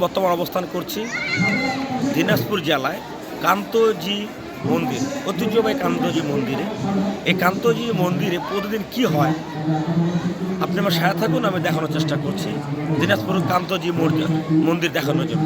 বর্তমান অবস্থান করছি দিনাজপুর জেলায় কান্তজি মন্দির, ঐতিহ্যবাহী কান্তজি মন্দিরে। এই কান্তজি মন্দিরে প্রতিদিন কি হয় আপনি আমার সাথে থাকুন, আমি দেখানোর চেষ্টা করছি দিনাজপুর কান্তজি মন্দির দেখানোর জন্য।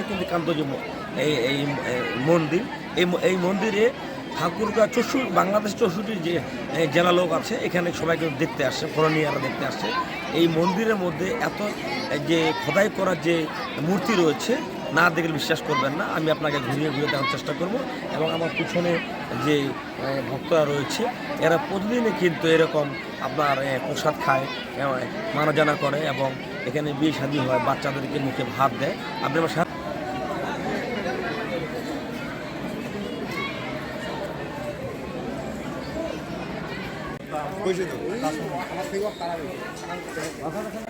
কিন্তু কান্তজি এই এই মন্দির, এই মন্দিরে ঠাকুরগাঁ বাংলাদেশ 64 যে জেলা লোক আছে এখানে সবাইকে দেখতে আসছে, ফরনিয়ারা দেখতে আসছে। এই মন্দিরের মধ্যে এত যে খোদাই করার যে মূর্তি রয়েছে, না দেখলে বিশ্বাস করবেন না। আমি আপনাকে ঘুরিয়ে ঘুরিয়ে দেওয়ার চেষ্টা করব। এবং আমার পিছনে যে ভক্তরা রয়েছে এরা প্রতিদিনই কিন্তু এরকম আপনার প্রসাদ খায়, মানজানা করে এবং এখানে বিয়ে শাদী হয়, বাচ্চাদেরকে মুখে ভাত দেয়। আপনি আমার আমার থেকে